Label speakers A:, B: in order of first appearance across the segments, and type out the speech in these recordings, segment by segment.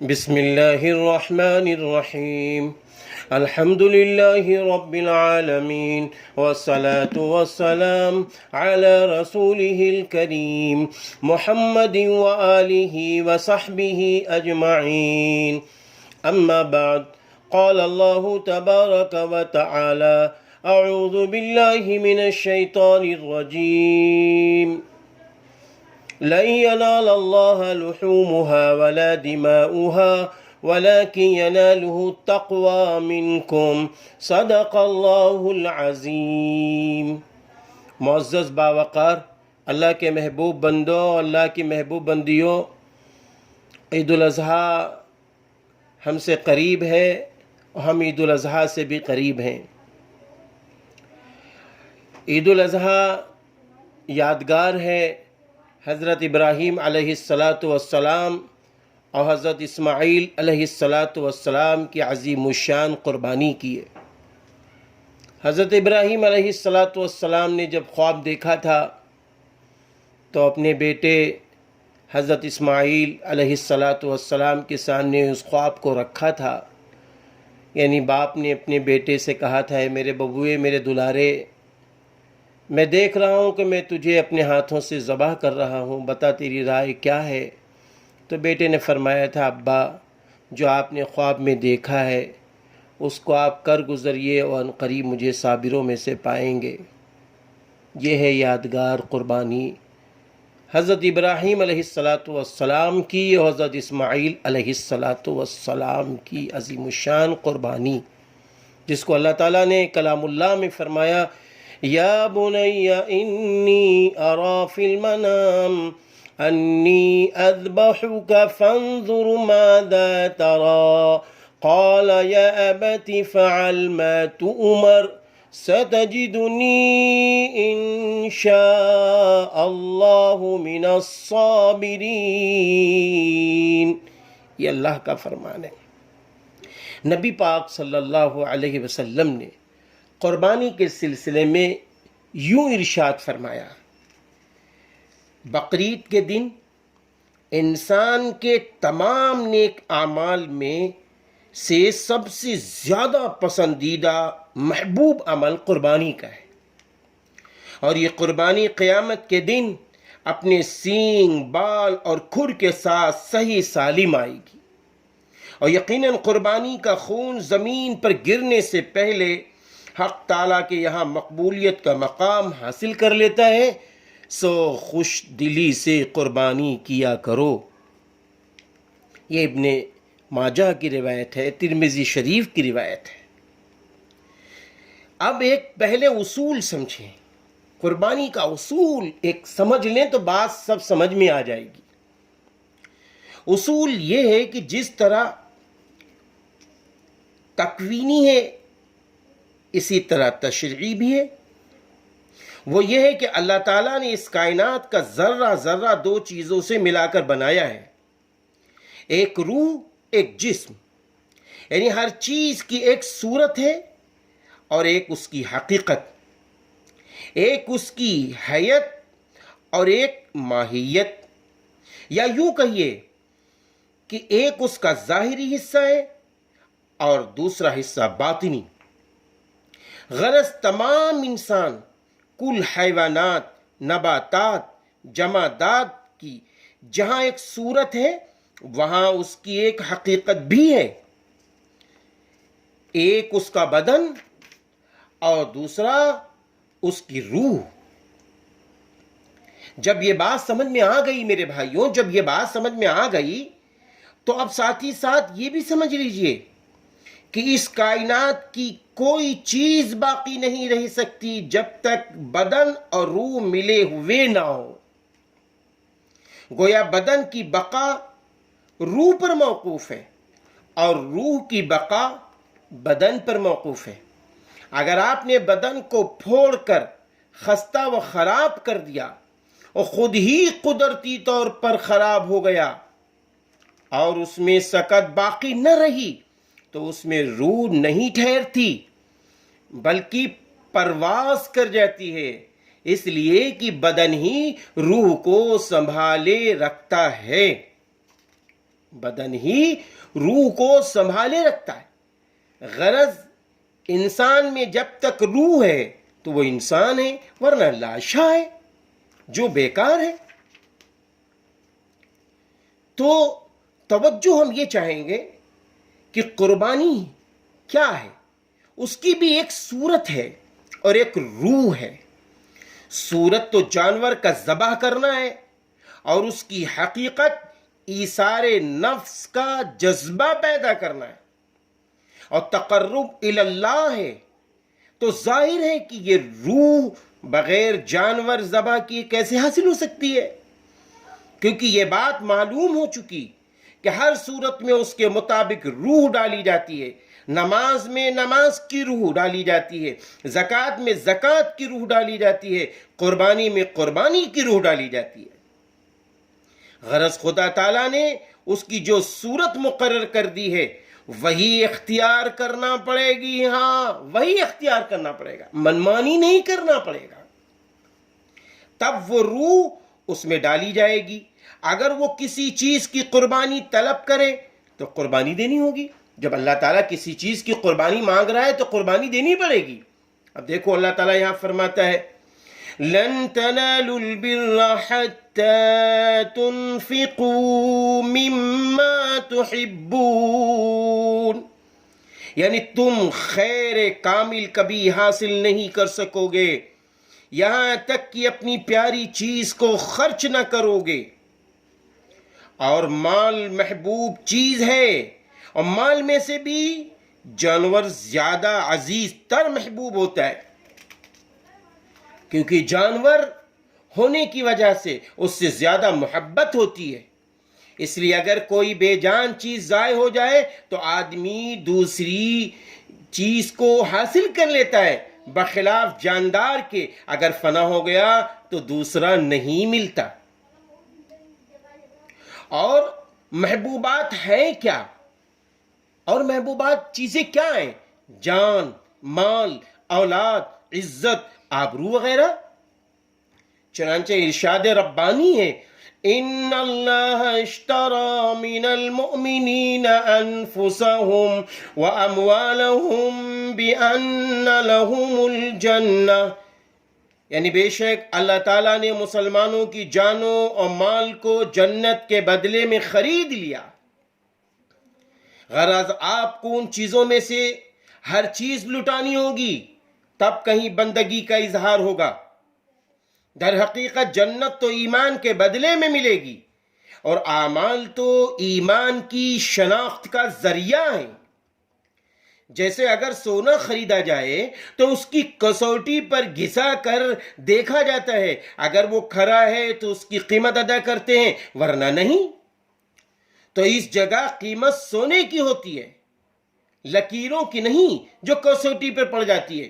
A: بسم الله الرحمن الرحيم. الحمد لله رب العالمين، والصلاة والسلام على رسوله الكريم محمد وآله وصحبه أجمعين. أما بعد، قال الله تبارك وتعالى: أعوذ بالله من الشيطان الرجيم. لن ينال الله لحومها ولا دماؤها ولكن يناله التقوى منكم. صدق اللہ العظیم. معزز باوقار اللہ کے محبوب بندوں، اللہ کی محبوب بندیوں، عید الاضحیٰ ہم سے قریب ہے اور ہم عید الاضحیٰ سے بھی قریب ہیں. عید الاضحیٰ یادگار ہے حضرت ابراہیم علیہ السلام اور حضرت اسماعیل علیہ السلام کی عظیم الشان قربانی کی ہے. حضرت ابراہیم علیہ السلام نے جب خواب دیکھا تھا تو اپنے بیٹے حضرت اسماعیل علیہ السلام کے سامنے اس خواب کو رکھا تھا. یعنی باپ نے اپنے بیٹے سے کہا تھا: اے میرے ببوئے، میرے دلارے، میں دیکھ رہا ہوں کہ میں تجھے اپنے ہاتھوں سے ذبح کر رہا ہوں، بتا تیری رائے کیا ہے؟ تو بیٹے نے فرمایا تھا: ابا، جو آپ نے خواب میں دیکھا ہے اس کو آپ کر گزریے اور عنقریب مجھے صابروں میں سے پائیں گے. یہ ہے یادگار قربانی حضرت ابراہیم علیہ السلام کی اور حضرت اسماعیل علیہ السلام کی عظیم الشان قربانی، جس کو اللہ تعالیٰ نے کلام اللہ میں فرمایا: یا بنی انی ارا فی المنام انی اذبحک فانظر ماذا ترى قال یا ابت فعل ما تؤمر ستجدنی ان شاء اللہ من الصابرین. یہ اللہ کا فرمان ہے. نبی پاک صلی اللہ علیہ وسلم نے قربانی کے سلسلے میں یوں ارشاد فرمایا: بقرعید کے دن انسان کے تمام نیک اعمال میں سے سب سے زیادہ پسندیدہ محبوب عمل قربانی کا ہے، اور یہ قربانی قیامت کے دن اپنے سینگ، بال اور کھر کے ساتھ صحیح سالم آئے گی. اور یقیناً قربانی کا خون زمین پر گرنے سے پہلے حق تعالیٰ کے یہاں مقبولیت کا مقام حاصل کر لیتا ہے. سو خوش دلی سے قربانی کیا کرو. یہ ابن ماجہ کی روایت ہے، ترمذی شریف کی روایت ہے. اب ایک پہلے اصول سمجھیں، قربانی کا اصول ایک سمجھ لیں تو بات سب سمجھ میں آ جائے گی. اصول یہ ہے کہ جس طرح تکوینی ہے اسی طرح تشریعی بھی ہے. وہ یہ ہے کہ اللہ تعالیٰ نے اس کائنات کا ذرہ ذرہ دو چیزوں سے ملا کر بنایا ہے: ایک روح، ایک جسم. یعنی ہر چیز کی ایک صورت ہے اور ایک اس کی حقیقت، ایک اس کی حیت اور ایک ماہیت. یا یوں کہیے کہ ایک اس کا ظاہری حصہ ہے اور دوسرا حصہ باطنی. غرض تمام انسان، کل حیوانات، نباتات، جمادات کی جہاں ایک صورت ہے وہاں اس کی ایک حقیقت بھی ہے. ایک اس کا بدن اور دوسرا اس کی روح. جب یہ بات سمجھ میں آ گئی میرے بھائیوں، جب یہ بات سمجھ میں آ گئی تو اب ساتھ ہی ساتھ یہ بھی سمجھ لیجئے کہ اس کائنات کی کوئی چیز باقی نہیں رہ سکتی جب تک بدن اور روح ملے ہوئے نہ ہو. گویا بدن کی بقا روح پر موقوف ہے اور روح کی بقا بدن پر موقوف ہے. اگر آپ نے بدن کو پھوڑ کر خستہ و خراب کر دیا اور خود ہی قدرتی طور پر خراب ہو گیا اور اس میں سکت باقی نہ رہی تو اس میں روح نہیں ٹھہرتی بلکہ پرواز کر جاتی ہے. اس لیے کہ بدن ہی روح کو سنبھالے رکھتا ہے. بدن ہی روح کو سنبھالے رکھتا ہے. غرض انسان میں جب تک روح ہے تو وہ انسان ہے، ورنہ لاشا ہے جو بیکار ہے. تو توجہ ہم یہ چاہیں گے کہ قربانی کیا ہے، اس کی بھی ایک صورت ہے اور ایک روح ہے. صورت تو جانور کا ذبح کرنا ہے، اور اس کی حقیقت ایثار نفس کا جذبہ پیدا کرنا ہے اور تقرب الی اللہ ہے. تو ظاہر ہے کہ یہ روح بغیر جانور ذبح کی کیسے حاصل ہو سکتی ہے، کیونکہ یہ بات معلوم ہو چکی کہ ہر صورت میں اس کے مطابق روح ڈالی جاتی ہے. نماز میں نماز کی روح ڈالی جاتی ہے، زکوٰۃ میں زکوٰۃ کی روح ڈالی جاتی ہے، قربانی میں قربانی کی روح ڈالی جاتی ہے. غرض خدا تعالیٰ نے اس کی جو صورت مقرر کر دی ہے وہی اختیار کرنا پڑے گی. ہاں، وہی اختیار کرنا پڑے گا، منمانی نہیں کرنا پڑے گا. تب وہ روح اس میں ڈالی جائے گی. اگر وہ کسی چیز کی قربانی طلب کرے تو قربانی دینی ہوگی. جب اللہ تعالیٰ کسی چیز کی قربانی مانگ رہا ہے تو قربانی دینی پڑے گی. اب دیکھو اللہ تعالیٰ یہاں فرماتا ہے لن تنالوا البر حتى تنفقوا مما تحبون، یعنی تم خیر کامل کبھی حاصل نہیں کر سکو گے یہاں تک کہ اپنی پیاری چیز کو خرچ نہ کرو گے. اور مال محبوب چیز ہے، اور مال میں سے بھی جانور زیادہ عزیز تر محبوب ہوتا ہے، کیونکہ جانور ہونے کی وجہ سے اس سے زیادہ محبت ہوتی ہے. اس لیے اگر کوئی بے جان چیز ضائع ہو جائے تو آدمی دوسری چیز کو حاصل کر لیتا ہے، بخلاف جاندار کے اگر فنا ہو گیا تو دوسرا نہیں ملتا. اور محبوبات ہیں کیا؟ اور محبوبات چیزیں کیا ہیں؟ جان، مال، اولاد، عزت، آبرو وغیرہ. چنانچہ ارشاد ربانی ہے ان اللہ اشترى من المؤمنین انفسهم واموالهم بان لهم الجنہ، یعنی بے شک اللہ تعالیٰ نے مسلمانوں کی جانوں اور مال کو جنت کے بدلے میں خرید لیا. غرض آپ کو ان چیزوں میں سے ہر چیز لٹانی ہوگی، تب کہیں بندگی کا اظہار ہوگا. در حقیقت جنت تو ایمان کے بدلے میں ملے گی، اور اعمال تو ایمان کی شناخت کا ذریعہ ہیں. جیسے اگر سونا خریدا جائے تو اس کی کسوٹی پر گھسا کر دیکھا جاتا ہے، اگر وہ کھرا ہے تو اس کی قیمت ادا کرتے ہیں، ورنہ نہیں. تو اس جگہ قیمت سونے کی ہوتی ہے، لکیروں کی نہیں جو کسوٹی پر پڑ جاتی ہے.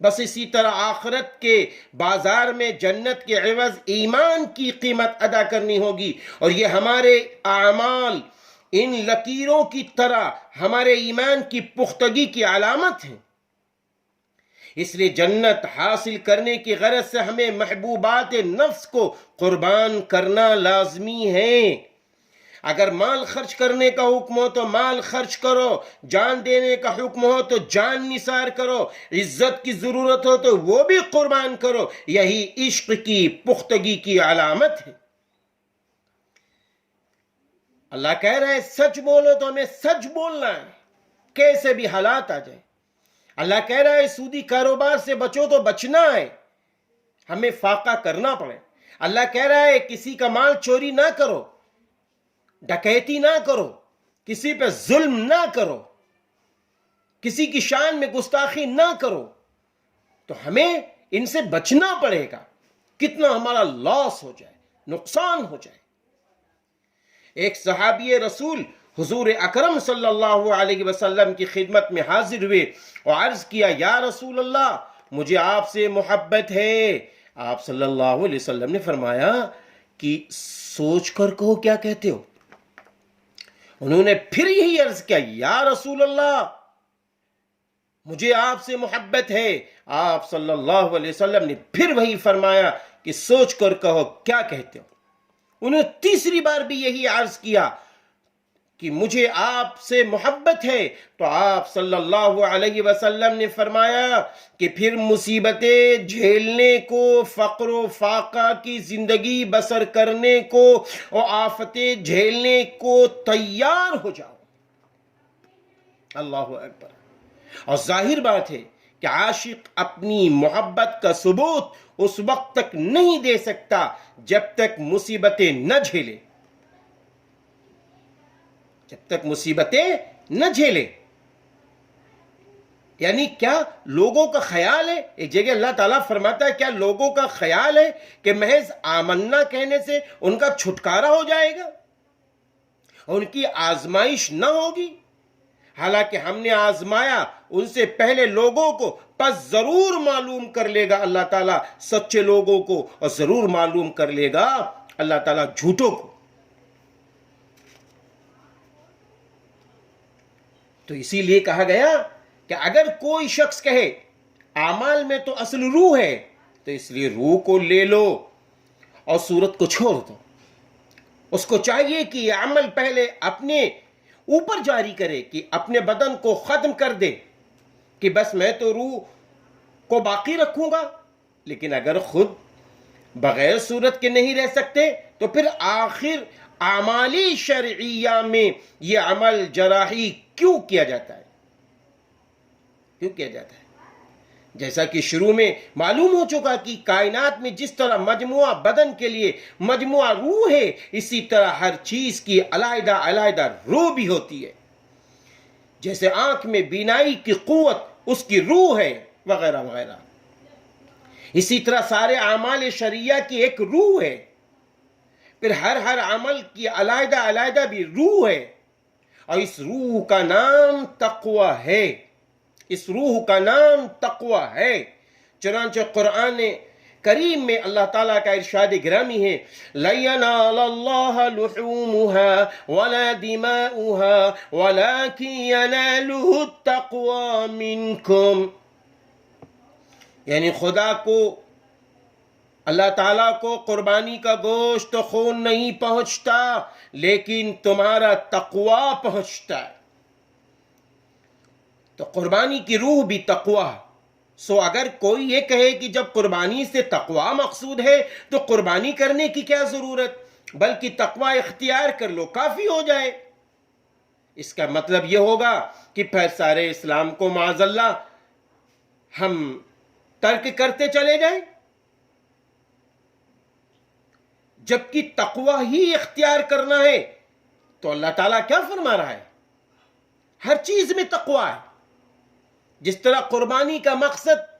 A: بس اسی طرح آخرت کے بازار میں جنت کے عوض ایمان کی قیمت ادا کرنی ہوگی، اور یہ ہمارے اعمال ان لکیروں کی طرح ہمارے ایمان کی پختگی کی علامت ہیں. اس لیے جنت حاصل کرنے کی غرض سے ہمیں محبوبات نفس کو قربان کرنا لازمی ہے. اگر مال خرچ کرنے کا حکم ہو تو مال خرچ کرو، جان دینے کا حکم ہو تو جان نثار کرو، عزت کی ضرورت ہو تو وہ بھی قربان کرو. یہی عشق کی پختگی کی علامت ہے. اللہ کہہ رہا ہے سچ بولو تو ہمیں سچ بولنا ہے، کیسے بھی حالات آ جائیں. اللہ کہہ رہا ہے سودی کاروبار سے بچو تو بچنا ہے، ہمیں فاقہ کرنا پڑے. اللہ کہہ رہا ہے کسی کا مال چوری نہ کرو، ڈکیتی نہ کرو، کسی پہ ظلم نہ کرو، کسی کی شان میں گستاخی نہ کرو. تو ہمیں ان سے بچنا پڑے گا، کتنا ہمارا لاس ہو جائے، نقصان ہو جائے. ایک صحابی رسول حضور اکرم صلی اللہ علیہ وسلم کی خدمت میں حاضر ہوئے اور عرض کیا یا رسول اللہ مجھے آپ سے محبت ہے. آپ صلی اللہ علیہ وسلم نے فرمایا کہ سوچ کر کہو کیا کہتے ہو. انہوں نے پھر یہی عرض کیا یا رسول اللہ مجھے آپ سے محبت ہے. آپ صلی اللہ علیہ وسلم نے پھر وہی فرمایا کہ سوچ کر کہو کیا کہتے ہو. انہوں نے تیسری بار بھی یہی عرض کیا. کہ مجھے آپ سے محبت ہے، تو آپ صلی اللہ علیہ وسلم نے فرمایا کہ پھر مصیبتیں جھیلنے کو، فقر و فاقہ کی زندگی بسر کرنے کو اور آفتیں جھیلنے کو تیار ہو جاؤ۔ اللہ اکبر۔ اور ظاہر بات ہے کہ عاشق اپنی محبت کا ثبوت اس وقت تک نہیں دے سکتا جب تک مصیبتیں نہ جھیلے، جب تک مصیبتیں نہ جھیلے۔ یعنی کیا لوگوں کا خیال ہے، ایک جگہ اللہ تعالیٰ فرماتا ہے کیا لوگوں کا خیال ہے کہ محض آمنا کہنے سے ان کا چھٹکارا ہو جائے گا، ان کی آزمائش نہ ہوگی؟ حالانکہ ہم نے آزمایا ان سے پہلے لوگوں کو، پس ضرور معلوم کر لے گا اللہ تعالیٰ سچے لوگوں کو، اور ضرور معلوم کر لے گا اللہ تعالیٰ جھوٹوں کو۔ تو اسی لیے کہا گیا کہ اگر کوئی شخص کہے اعمال میں تو اصل روح ہے، تو اس لیے روح کو لے لو اور صورت کو چھوڑ دو۔ اس کو چاہیے کہ یہ عمل پہلے اپنے اوپر جاری کرے، کہ اپنے بدن کو ختم کر دے کہ بس میں تو روح کو باقی رکھوں گا۔ لیکن اگر خود بغیر صورت کے نہیں رہ سکتے تو پھر آخر اعمالی شرعیہ میں یہ عمل جراحی کیوں کیا جاتا ہے؟ کیوں کیا جاتا ہے؟ جیسا کہ شروع میں معلوم ہو چکا کہ کائنات میں جس طرح مجموعہ بدن کے لیے مجموعہ روح ہے، اسی طرح ہر چیز کی علیحدہ علیحدہ روح بھی ہوتی ہے۔ جیسے آنکھ میں بینائی کی قوت اس کی روح ہے، وغیرہ وغیرہ، اسی طرح سارے اعمال شرعیہ کی ایک روح ہے۔ پھر ہر عمل کی علیحدہ علیحدہ بھی روح ہے، اور اس روح کا نام تقوی ہے۔ اس روح کا نام تقوی ہے۔ چنانچہ قرآن کریم میں اللہ تعالیٰ کا ارشاد گرامی ہے، لَن يَنَالَ اللَّهَ لُحُومُهَا وَلَا دِمَاؤُهَا وَلَكِن يَنَالُهُ التَّقْوَى مِنكُمْ۔ یعنی خدا کو، اللہ تعالیٰ کو قربانی کا گوشت و خون نہیں پہنچتا، لیکن تمہارا تقوی پہنچتا ہے۔ تو قربانی کی روح بھی تقوی۔ سو اگر کوئی یہ کہے کہ جب قربانی سے تقوی مقصود ہے تو قربانی کرنے کی کیا ضرورت، بلکہ تقوی اختیار کر لو کافی ہو جائے، اس کا مطلب یہ ہوگا کہ پھر سارے اسلام کو معاذ اللہ ہم ترک کرتے چلے جائیں، جبکہ تقوی ہی اختیار کرنا ہے۔ تو اللہ تعالیٰ کیا فرما رہا ہے؟ ہر چیز میں تقوی ہے۔ جس طرح قربانی کا مقصد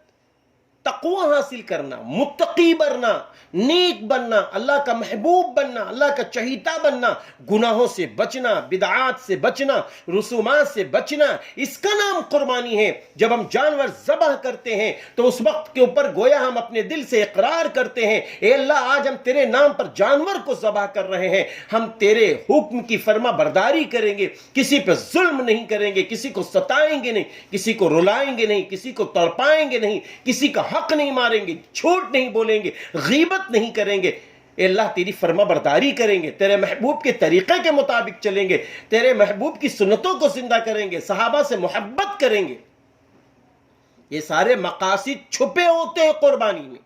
A: تقوی حاصل کرنا، متقی بننا، نیک بننا، اللہ کا محبوب بننا، اللہ کا چہیتا بننا، گناہوں سے بچنا، بدعات سے بچنا، رسومات سے بچنا، اس کا نام قربانی ہے۔ جب ہم جانور ذبح کرتے ہیں تو اس وقت کے اوپر گویا ہم اپنے دل سے اقرار کرتے ہیں، اے اللہ آج ہم تیرے نام پر جانور کو ذبح کر رہے ہیں، ہم تیرے حکم کی فرما برداری کریں گے، کسی پہ ظلم نہیں کریں گے، کسی کو ستائیں گے نہیں، کسی کو رلائیں گے نہیں، کسی کو تڑپائیں گے نہیں، کسی کا حق نہیں ماریں گے، جھوٹ نہیں بولیں گے، غیبت نہیں کریں گے، اے اللہ تیری فرما برداری کریں گے، تیرے محبوب کے طریقے کے مطابق چلیں گے، تیرے محبوب کی سنتوں کو زندہ کریں گے، صحابہ سے محبت کریں گے۔ یہ سارے مقاصد چھپے ہوتے ہیں قربانی میں۔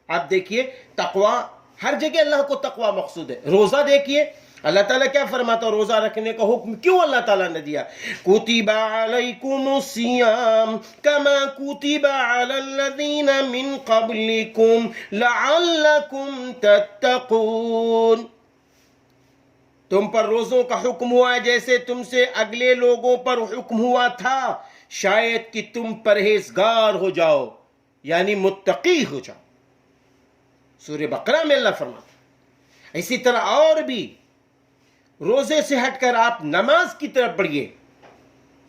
A: آپ دیکھیے تقوی، ہر جگہ اللہ کو تقوی مقصود ہے۔ روزہ دیکھیے اللہ تعالیٰ کیا فرماتا ہے، روزہ رکھنے کا حکم کیوں اللہ تعالیٰ نے دیا؟ کُتِبَ عَلَيْكُمُ الصِّيَامُ كَمَا كُتِبَ عَلَى الَّذِينَ مِن قَبْلِكُمْ لَعَلَّكُمْ تَتَّقُونَ۔ تم پر روزوں کا حکم ہوا ہے جیسے تم سے اگلے لوگوں پر حکم ہوا تھا، شاید کہ تم پرہیزگار ہو جاؤ، یعنی متقی ہو جاؤ۔ سورہ بقرہ میں اللہ فرماتا ہے۔ اسی طرح اور بھی روزے سے ہٹ کر آپ نماز کی طرف بڑھیے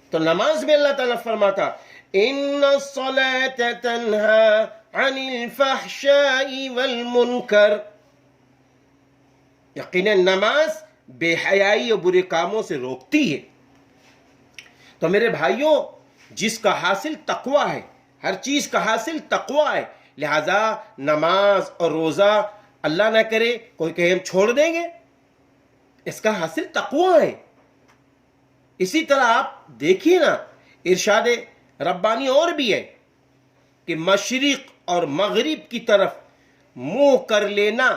A: تو نماز میں اللہ تعالیٰ فرماتا ان الصلاة تنہا عن الفحشاء والمنکر، یقیناً نماز بے حیائی اور برے کاموں سے روکتی ہے۔ تو میرے بھائیوں، جس کا حاصل تقوی ہے، ہر چیز کا حاصل تقوی ہے، لہذا نماز اور روزہ اللہ نہ کرے کوئی کہے ہم چھوڑ دیں گے، اس کا حاصل تقوی ہے۔ اسی طرح آپ دیکھیے نا، ارشاد ربانی اور بھی ہے کہ مشرق اور مغرب کی طرف منہ کر لینا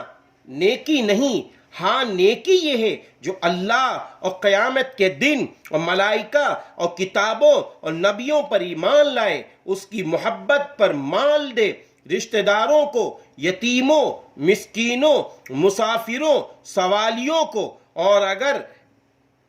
A: نیکی نہیں، ہاں نیکی یہ ہے جو اللہ اور قیامت کے دن اور ملائکہ اور کتابوں اور نبیوں پر ایمان لائے، اس کی محبت پر مال دے، رشتہ داروں کو، یتیموں، مسکینوں، مسافروں، سوالیوں کو، اور اگر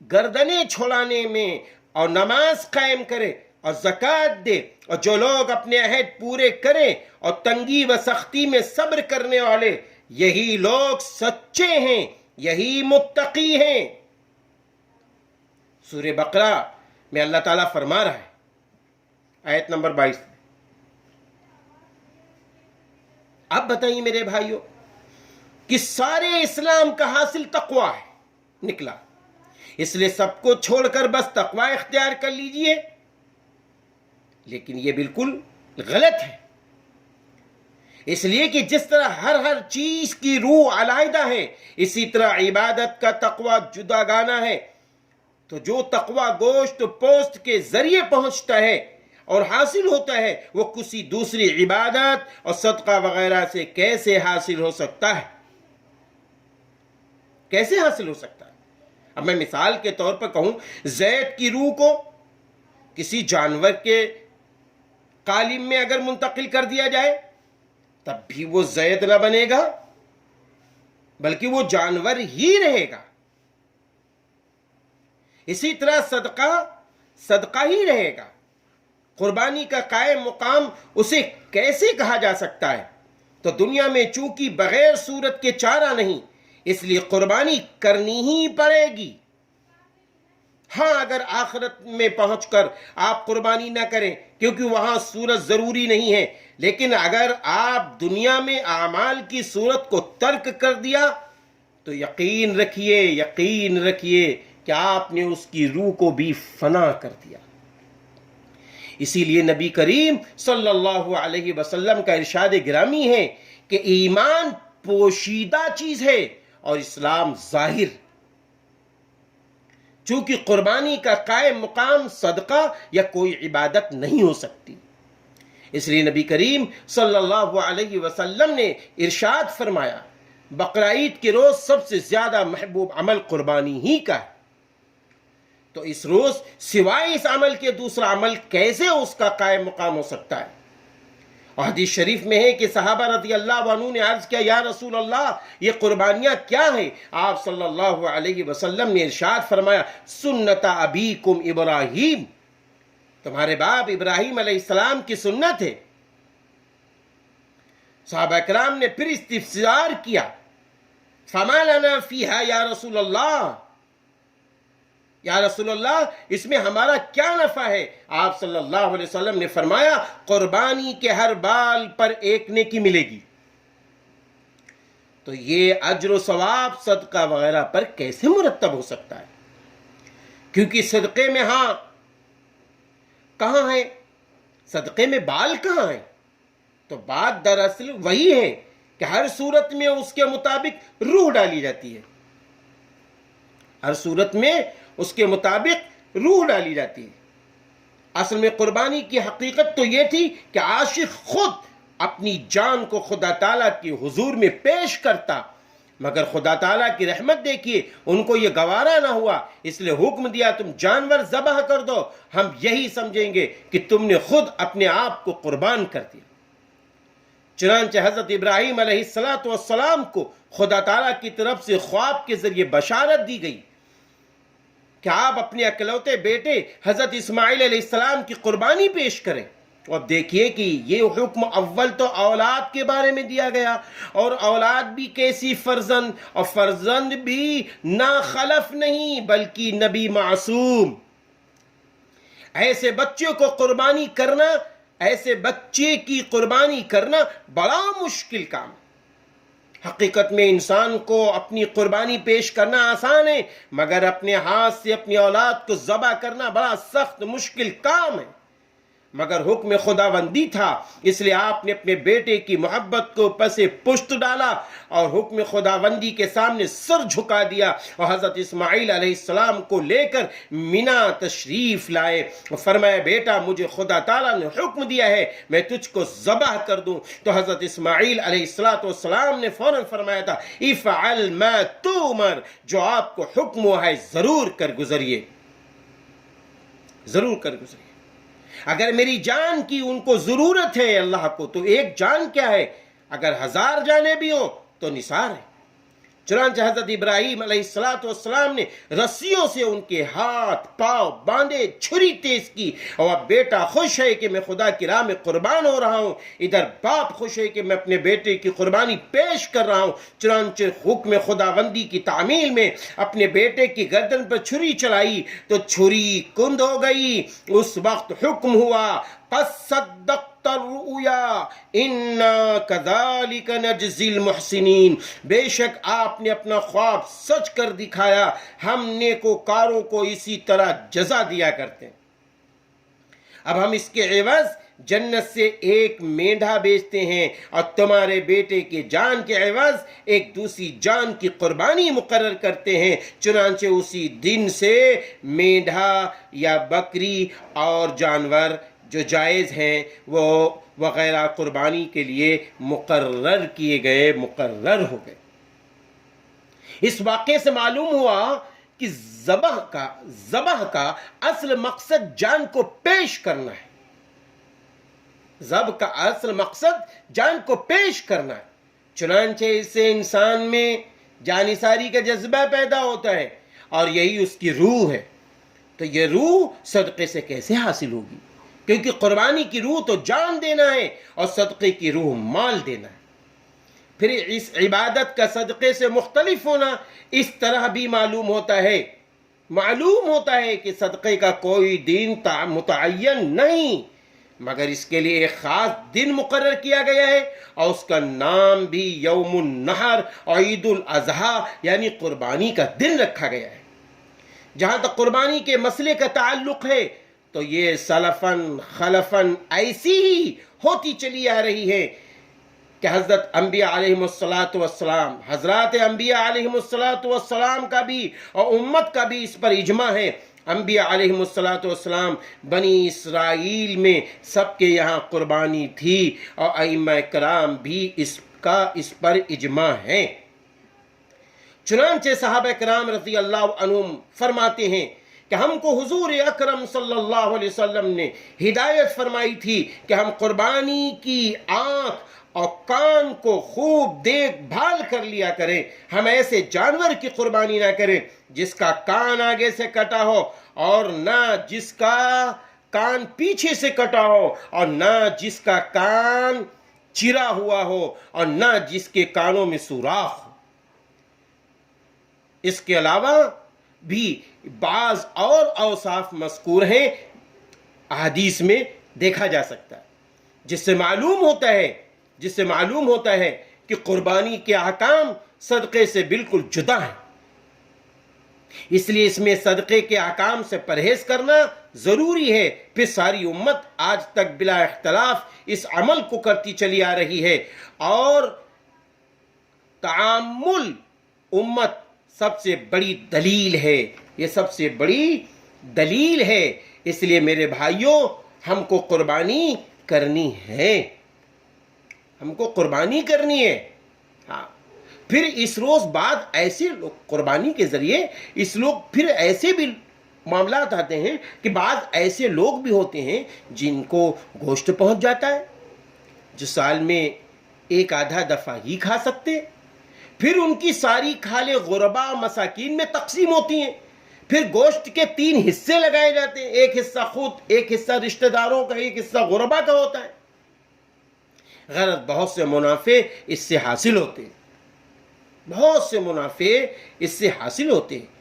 A: گردنیں چھڑانے میں اور نماز قائم کرے اور زکوٰۃ دے، اور جو لوگ اپنے عہد پورے کریں اور تنگی و سختی میں صبر کرنے والے، یہی لوگ سچے ہیں، یہی متقی ہیں۔ سورہ بقرہ میں اللہ تعالیٰ فرما رہا ہے، آیت نمبر 22۔ اب بتائیے میرے بھائیوں کہ سارے اسلام کا حاصل تقوی ہے نکلا، اس لیے سب کو چھوڑ کر بس تقوی اختیار کر لیجئے، لیکن یہ بالکل غلط ہے۔ اس لیے کہ جس طرح ہر چیز کی روح علیحدہ ہے، اسی طرح عبادت کا تقوی جداگانہ ہے۔ تو جو تقوی گوشت و پوست کے ذریعے پہنچتا ہے اور حاصل ہوتا ہے، وہ کسی دوسری عبادت اور صدقہ وغیرہ سے کیسے حاصل ہو سکتا ہے؟ کیسے حاصل ہو سکتا ہے؟ اب میں مثال کے طور پر کہوں، زید کی روح کو کسی جانور کے قالب میں اگر منتقل کر دیا جائے تب بھی وہ زید نہ بنے گا، بلکہ وہ جانور ہی رہے گا۔ اسی طرح صدقہ ہی رہے گا۔ قربانی کا قائم مقام اسے کیسے کہا جا سکتا ہے؟ تو دنیا میں چونکہ بغیر صورت کے چارہ نہیں، اس لیے قربانی کرنی ہی پڑے گی۔ ہاں اگر آخرت میں پہنچ کر آپ قربانی نہ کریں کیونکہ وہاں صورت ضروری نہیں ہے، لیکن اگر آپ دنیا میں اعمال کی صورت کو ترک کر دیا تو یقین رکھیے کہ آپ نے اس کی روح کو بھی فنا کر دیا۔ اسی لیے نبی کریم صلی اللہ علیہ وسلم کا ارشاد گرامی ہے کہ ایمان پوشیدہ چیز ہے اور اسلام ظاہر۔ چونکہ قربانی کا قائم مقام صدقہ یا کوئی عبادت نہیں ہو سکتی، اس لیے نبی کریم صلی اللہ علیہ وسلم نے ارشاد فرمایا، بقرعید کے روز سب سے زیادہ محبوب عمل قربانی ہی کا ہے۔ تو اس روز سوائے اس عمل کے دوسرا عمل کیسے اس کا قائم مقام ہو سکتا ہے؟ اور حدیث شریف میں ہے کہ صحابہ رضی اللہ عنہ نے عرض کیا، یا رسول اللہ یہ قربانیاں کیا ہیں؟ آپ صلی اللہ علیہ وسلم نے ارشاد فرمایا، سنت ابیکم ابراہیم، تمہارے باپ ابراہیم علیہ السلام کی سنت ہے۔ صحابہ کرام نے پھر استفسار کیا، فما لنا فیہا یا رسول اللہ، یا رسول اللہ اس میں ہمارا کیا نفع ہے؟ آپ صلی اللہ علیہ وسلم نے فرمایا، قربانی کے ہر بال پر ایک نیکی ملے گی۔ تو یہ اجر و ثواب صدقہ وغیرہ پر کیسے مرتب ہو سکتا ہے؟ کیونکہ صدقے میں ہاں کہاں ہے؟ صدقے میں بال کہاں ہیں؟ تو بات دراصل وہی ہے کہ ہر صورت میں اس کے مطابق روح ڈالی جاتی ہے، ہر صورت میں اس کے مطابق روح ڈالی جاتی ہے۔ اصل میں قربانی کی حقیقت تو یہ تھی کہ عاشق خود اپنی جان کو خدا تعالیٰ کی حضور میں پیش کرتا، مگر خدا تعالیٰ کی رحمت دیکھیے ان کو یہ گوارا نہ ہوا، اس لیے حکم دیا تم جانور ذبح کر دو، ہم یہی سمجھیں گے کہ تم نے خود اپنے آپ کو قربان کر دیا۔ چنانچہ حضرت ابراہیم علیہ السلام کو خدا تعالیٰ کی طرف سے خواب کے ذریعے بشارت دی گئی کہ آپ اپنے اکلوتے بیٹے حضرت اسماعیل علیہ السلام کی قربانی پیش کریں۔ اب دیکھیے کہ یہ حکم اول تو اولاد کے بارے میں دیا گیا، اور اولاد بھی کیسی؟ فرزند، اور فرزند بھی ناخلف نہیں بلکہ نبی معصوم۔ ایسے بچے کو قربانی کرنا، ایسے بچے کی قربانی کرنا بڑا مشکل کام ہے۔ حقیقت میں انسان کو اپنی قربانی پیش کرنا آسان ہے، مگر اپنے ہاتھ سے اپنی اولاد کو ذبح کرنا بڑا سخت مشکل کام ہے۔ مگر حکم خداوندی تھا، اس لیے آپ نے اپنے بیٹے کی محبت کو پس پشت ڈالا اور حکم خداوندی کے سامنے سر جھکا دیا، اور حضرت اسماعیل علیہ السلام کو لے کر منا تشریف لائے۔ فرمایا بیٹا مجھے خدا تعالیٰ نے حکم دیا ہے میں تجھ کو ذبح کر دوں، تو حضرت اسماعیل علیہ السلام نے فوراً فرمایا تھا افعل ما تؤمر، جو آپ کو حکم ہوا ہے ضرور کر گزریے، ضرور کر گزریے۔ اگر میری جان کی ان کو ضرورت ہے اللہ کو، تو ایک جان کیا ہے، اگر 1000 جانیں بھی ہوں تو نثار ہے۔ چنانچہ حضرت ابراہیم علیہ السلام نے رسیوں سے ان کے ہاتھ پاؤں باندھے، چھری تیز کی، اور اب بیٹا خوش ہے کہ میں خدا کی راہ میں قربان ہو رہا ہوں، ادھر باپ خوش ہے کہ میں اپنے بیٹے کی قربانی پیش کر رہا ہوں۔ چنانچہ حکم خداوندی کی تعمیل میں اپنے بیٹے کی گردن پر چھری چلائی تو چھری کند ہو گئی۔ اس وقت حکم ہوا قد صدقت الرؤیا انا کذالک نجزی المحسنین، بے شک آپ نے اپنا خواب سچ کر دکھایا، ہم نیکوکاروں کو اسی طرح جزا دیا کرتے ہیں۔ اب ہم اس کے عوض جنت سے ایک مینڈھا بیچتے ہیں اور تمہارے بیٹے کے جان کے عوض ایک دوسری جان کی قربانی مقرر کرتے ہیں۔ چنانچہ اسی دن سے مینڈھا یا بکری اور جانور جو جائز ہیں وہ وغیرہ قربانی کے لیے مقرر کیے گئے، مقرر ہو گئے۔ اس واقعے سے معلوم ہوا کہ ذبح کا اصل مقصد جان کو پیش کرنا ہے۔ ذبح کا اصل مقصد جان کو پیش کرنا ہے۔ چنانچہ اس سے انسان میں جانثاری کا جذبہ پیدا ہوتا ہے اور یہی اس کی روح ہے۔ تو یہ روح صدقے سے کیسے حاصل ہوگی؟ کیونکہ قربانی کی روح تو جان دینا ہے اور صدقے کی روح مال دینا ہے۔ پھر اس عبادت کا صدقے سے مختلف ہونا اس طرح بھی معلوم ہوتا ہے کہ صدقے کا کوئی دن متعین نہیں، مگر اس کے لیے ایک خاص دن مقرر کیا گیا ہے اور اس کا نام بھی یوم النحر اور عید الاضحیٰ یعنی قربانی کا دن رکھا گیا ہے۔ جہاں تک قربانی کے مسئلے کا تعلق ہے تو یہ سلفاً خلفاً ایسی ہی ہوتی چلی آ رہی ہے کہ حضرت انبیاء علیہم السلام، حضرات انبیاء علیہم السلام کا بھی اور امت کا بھی اس پر اجماع ہے۔ انبیاء علیہم السلام بنی اسرائیل میں سب کے یہاں قربانی تھی اور ائمہ کرام بھی اس پر اجماع ہے۔ چنانچہ صحابہ کرام رضی اللہ عنہم فرماتے ہیں کہ ہم کو حضور اکرم صلی اللہ علیہ وسلم نے ہدایت فرمائی تھی کہ ہم قربانی کی آنکھ اور کان کو خوب دیکھ بھال کر لیا کریں۔ ہم ایسے جانور کی قربانی نہ کریں جس کا کان آگے سے کٹا ہو اور نہ جس کا کان پیچھے سے کٹا ہو اور نہ جس کا کان چرا ہوا ہو اور نہ جس کے کانوں میں سوراخ ہو۔ اس کے علاوہ بھی بعض اور اوصاف مذکور ہیں، احادیث میں دیکھا جا سکتا ہے، جس سے معلوم ہوتا ہے کہ قربانی کے احکام صدقے سے بالکل جدا ہیں۔ اس لیے اس میں صدقے کے احکام سے پرہیز کرنا ضروری ہے۔ پھر ساری امت آج تک بلا اختلاف اس عمل کو کرتی چلی آ رہی ہے اور تعامل امت سب سے بڑی دلیل ہے، یہ سب سے بڑی دلیل ہے۔ اس لیے میرے بھائیوں ہم کو قربانی کرنی ہے، ہم کو قربانی کرنی ہے۔ ہاں پھر اس روز بعد ایسے لوگ قربانی کے ذریعے پھر ایسے بھی معاملات آتے ہیں کہ بعض ایسے لوگ بھی ہوتے ہیں جن کو گوشت پہنچ جاتا ہے جو سال میں ایک آدھا دفعہ ہی کھا سکتے، پھر ان کی ساری کھالیں غربا مساکین میں تقسیم ہوتی ہیں، پھر گوشت کے 3 حصے لگائے جاتے ہیں، ایک حصہ خود، ایک حصہ رشتہ داروں کا، ایک حصہ غربا کا ہوتا ہے۔ غرض بہت سے منافع اس سے حاصل ہوتے ہیں، بہت سے منافع اس سے حاصل ہوتے ہیں۔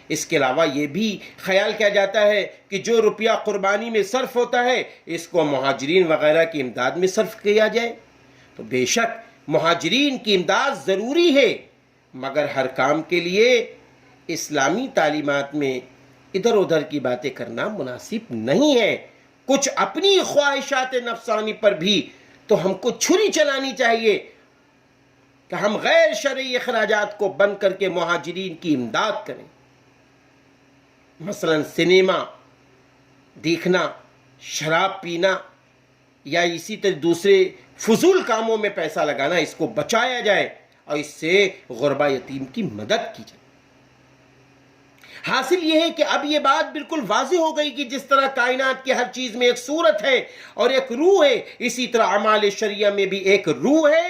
A: اس کے علاوہ یہ بھی خیال کیا جاتا ہے کہ جو روپیہ قربانی میں صرف ہوتا ہے اس کو مہاجرین وغیرہ کی امداد میں صرف کیا جائے، تو بے شک مہاجرین کی امداد ضروری ہے، مگر ہر کام کے لیے اسلامی تعلیمات میں ادھر ادھر کی باتیں کرنا مناسب نہیں ہے۔ کچھ اپنی خواہشات نفسانی پر بھی تو ہم کو چھری چلانی چاہیے کہ ہم غیر شرعی اخراجات کو بند کر کے مہاجرین کی امداد کریں. مثلا سنیما دیکھنا، شراب پینا یا اسی طرح دوسرے فضول کاموں میں پیسہ لگانا، اس کو بچایا جائے اور اس سے غربا یتیم کی مدد کی جائے. حاصل یہ ہے کہ اب یہ بات بالکل واضح ہو گئی کہ جس طرح کائنات کی ہر چیز میں ایک صورت ہے اور ایک روح ہے، اسی طرح اعمال شرعیہ میں بھی ایک روح ہے،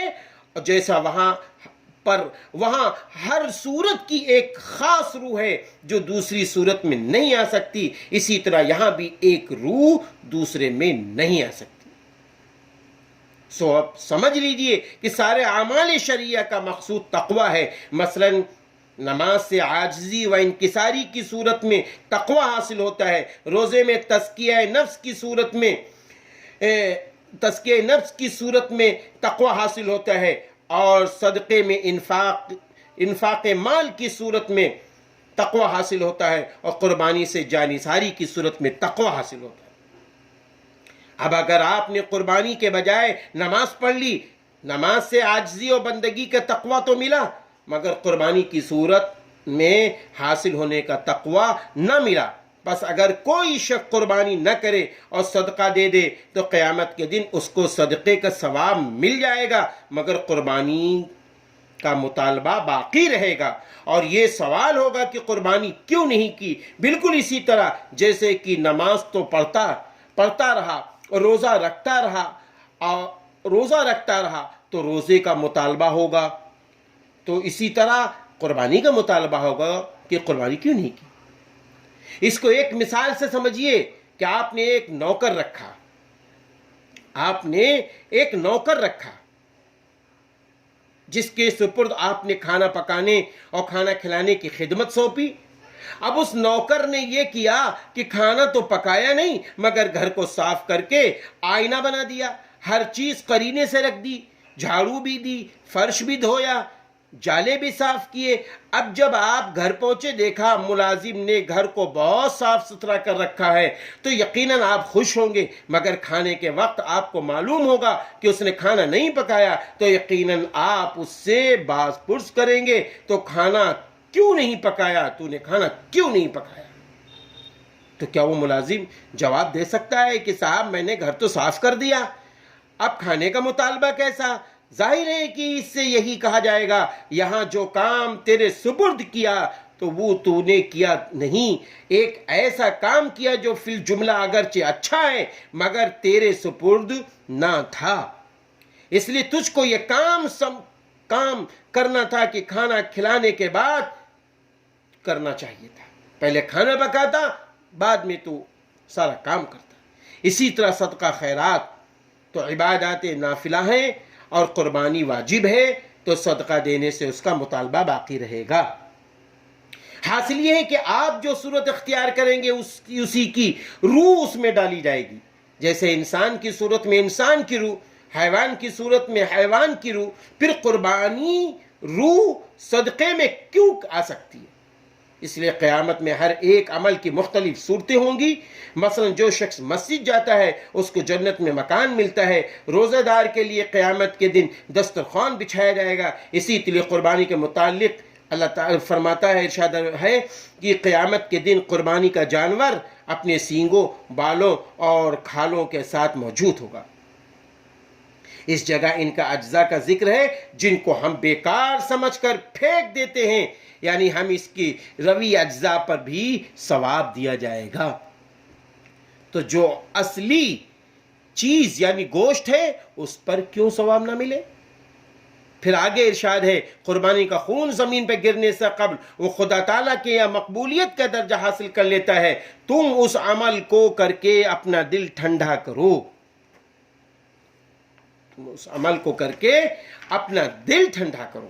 A: اور جیسا وہاں ہر صورت کی ایک خاص روح ہے جو دوسری صورت میں نہیں آ سکتی، اسی طرح یہاں بھی ایک روح دوسرے میں نہیں آ سکتی. سو اب سمجھ لیجئے کہ سارے اعمال شرعیہ کا مقصود تقوی ہے. مثلا نماز سے عاجزی و انکساری کی صورت میں تقوی حاصل ہوتا ہے، روزے میں تزکیہ نفس کی صورت میں تقوی حاصل ہوتا ہے، اور صدقے میں انفاق مال کی صورت میں تقوی حاصل ہوتا ہے، اور قربانی سے جانثاری کی صورت میں تقوی حاصل ہوتا ہے. اب اگر آپ نے قربانی کے بجائے نماز پڑھ لی، نماز سے عاجزی و بندگی کا تقوی تو ملا، مگر قربانی کی صورت میں حاصل ہونے کا تقوی نہ ملا. بس اگر کوئی شخص قربانی نہ کرے اور صدقہ دے دے تو قیامت کے دن اس کو صدقے کا ثواب مل جائے گا، مگر قربانی کا مطالبہ باقی رہے گا. اور یہ سوال ہوگا کہ قربانی کیوں نہیں کی. بالکل اسی طرح جیسے کہ نماز تو پڑھتا رہا، روزہ رکھتا رہا تو روزے کا مطالبہ ہوگا، تو اسی طرح قربانی کا مطالبہ ہوگا کہ قربانی کیوں نہیں کی. اس کو ایک مثال سے سمجھیے کہ آپ نے ایک نوکر رکھا جس کے سپرد آپ نے کھانا پکانے اور کھانا کھلانے کی خدمت سونپی. اب اس نوکر نے یہ کیا کہ کھانا تو پکایا نہیں، مگر گھر کو صاف کر کے آئینہ بنا دیا، ہر چیز قرینے سے رکھ دی، جھاڑو بھی دی، فرش بھی دھویا، جالے بھی صاف کیے. اب جب آپ گھر پہنچے دیکھا ملازم نے گھر کو بہت صاف ستھرا کر رکھا ہے تو یقیناً آپ خوش ہوں گے، مگر کھانے کے وقت آپ کو معلوم ہوگا کہ اس نے کھانا نہیں پکایا تو یقیناً آپ اس سے باز پرس کریں گے تو کھانا کیوں نہیں پکایا، تو نے کھانا کیوں نہیں پکایا. تو کیا وہ ملازم جواب دے سکتا ہے کہ صاحب میں نے گھر تو صاف کر دیا، اب کھانے کا مطالبہ کیسا؟ ظاہر ہے کہ اس سے یہی کہا جائے گا یہاں جو کام تیرے سپرد کیا تو وہ تو نے کیا نہیں، ایک ایسا کام کیا جو فی الجملہ اگرچہ اچھا ہے مگر تیرے سپرد نہ تھا، اس لیے تجھ کو یہ کام کرنا تھا کہ کھانا کھلانے کے بعد کرنا چاہیے تھا. پہلے کھانا پکاتا، بعد میں تو سارا کام کرتا. اسی طرح صدقہ خیرات تو عبادات نافلہ ہیں اور قربانی واجب ہے، تو صدقہ دینے سے اس کا مطالبہ باقی رہے گا. حاصل یہ ہے کہ آپ جو صورت اختیار کریں گے اسی کی روح اس میں ڈالی جائے گی. جیسے انسان کی صورت میں انسان کی روح، حیوان کی صورت میں حیوان کی روح، پھر قربانی روح صدقے میں کیوں آ سکتی ہے؟ اس لیے قیامت میں ہر ایک عمل کی مختلف صورتیں ہوں گی. مثلا جو شخص مسجد جاتا ہے اس کو جنت میں مکان ملتا ہے، روزہ دار کے لیے قیامت کے دن دسترخوان بچھایا جائے گا. اسی طرح قربانی کے متعلق اللہ تعالی فرماتا ہے، ارشاد ہے کہ قیامت کے دن قربانی کا جانور اپنے سینگوں، بالوں اور کھالوں کے ساتھ موجود ہوگا. اس جگہ ان کا اجزاء کا ذکر ہے جن کو ہم بیکار سمجھ کر پھینک دیتے ہیں، یعنی ہم اس کی روی اجزاء پر بھی ثواب دیا جائے گا. تو جو اصلی چیز یعنی گوشت ہے اس پر کیوں ثواب نہ ملے؟ پھر آگے ارشاد ہے قربانی کا خون زمین پہ گرنے سے قبل وہ خدا تعالیٰ کے یا مقبولیت کا درجہ حاصل کر لیتا ہے. تم اس عمل کو کر کے اپنا دل ٹھنڈا کرو، تم اس عمل کو کر کے اپنا دل ٹھنڈا کرو.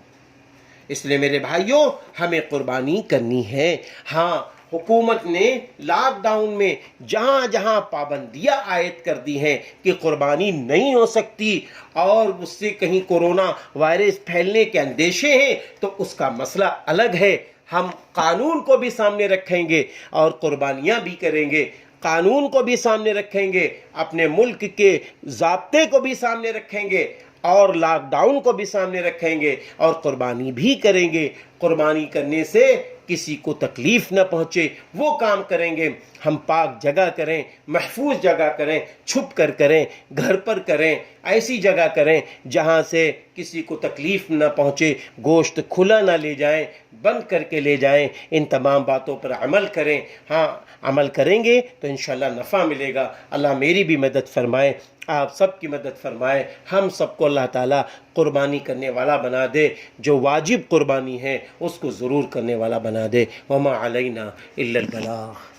A: اس لیے میرے بھائیوں ہمیں قربانی کرنی ہے. ہاں حکومت نے لاک ڈاؤن میں جہاں جہاں پابندیاں عائد کر دی ہیں کہ قربانی نہیں ہو سکتی اور اس سے کہیں کورونا وائرس پھیلنے کے اندیشے ہیں تو اس کا مسئلہ الگ ہے. ہم قانون کو بھی سامنے رکھیں گے اور قربانیاں بھی کریں گے. قانون کو بھی سامنے رکھیں گے، اپنے ملک کے ضابطے کو بھی سامنے رکھیں گے، اور لاک ڈاؤن کو بھی سامنے رکھیں گے، اور قربانی بھی کریں گے۔ قربانی کرنے سے کسی کو تکلیف نہ پہنچے وہ کام کریں گے۔ ہم پاک جگہ کریں، محفوظ جگہ کریں، چھپ کر کریں، گھر پر کریں، ایسی جگہ کریں جہاں سے کسی کو تکلیف نہ پہنچے، گوشت کھلا نہ لے جائیں، بند کر کے لے جائیں۔ ان تمام باتوں پر عمل کریں۔ ہاں، عمل کریں گے تو انشاءاللہ نفع ملے گا۔ اللہ میری بھی مدد فرمائے، آپ سب کی مدد فرمائے، ہم سب کو اللہ تعالیٰ قربانی کرنے والا بنا دے، جو واجب قربانی ہے اس کو ضرور کرنے والا بنا دے۔ وما علینا الا البلاغ۔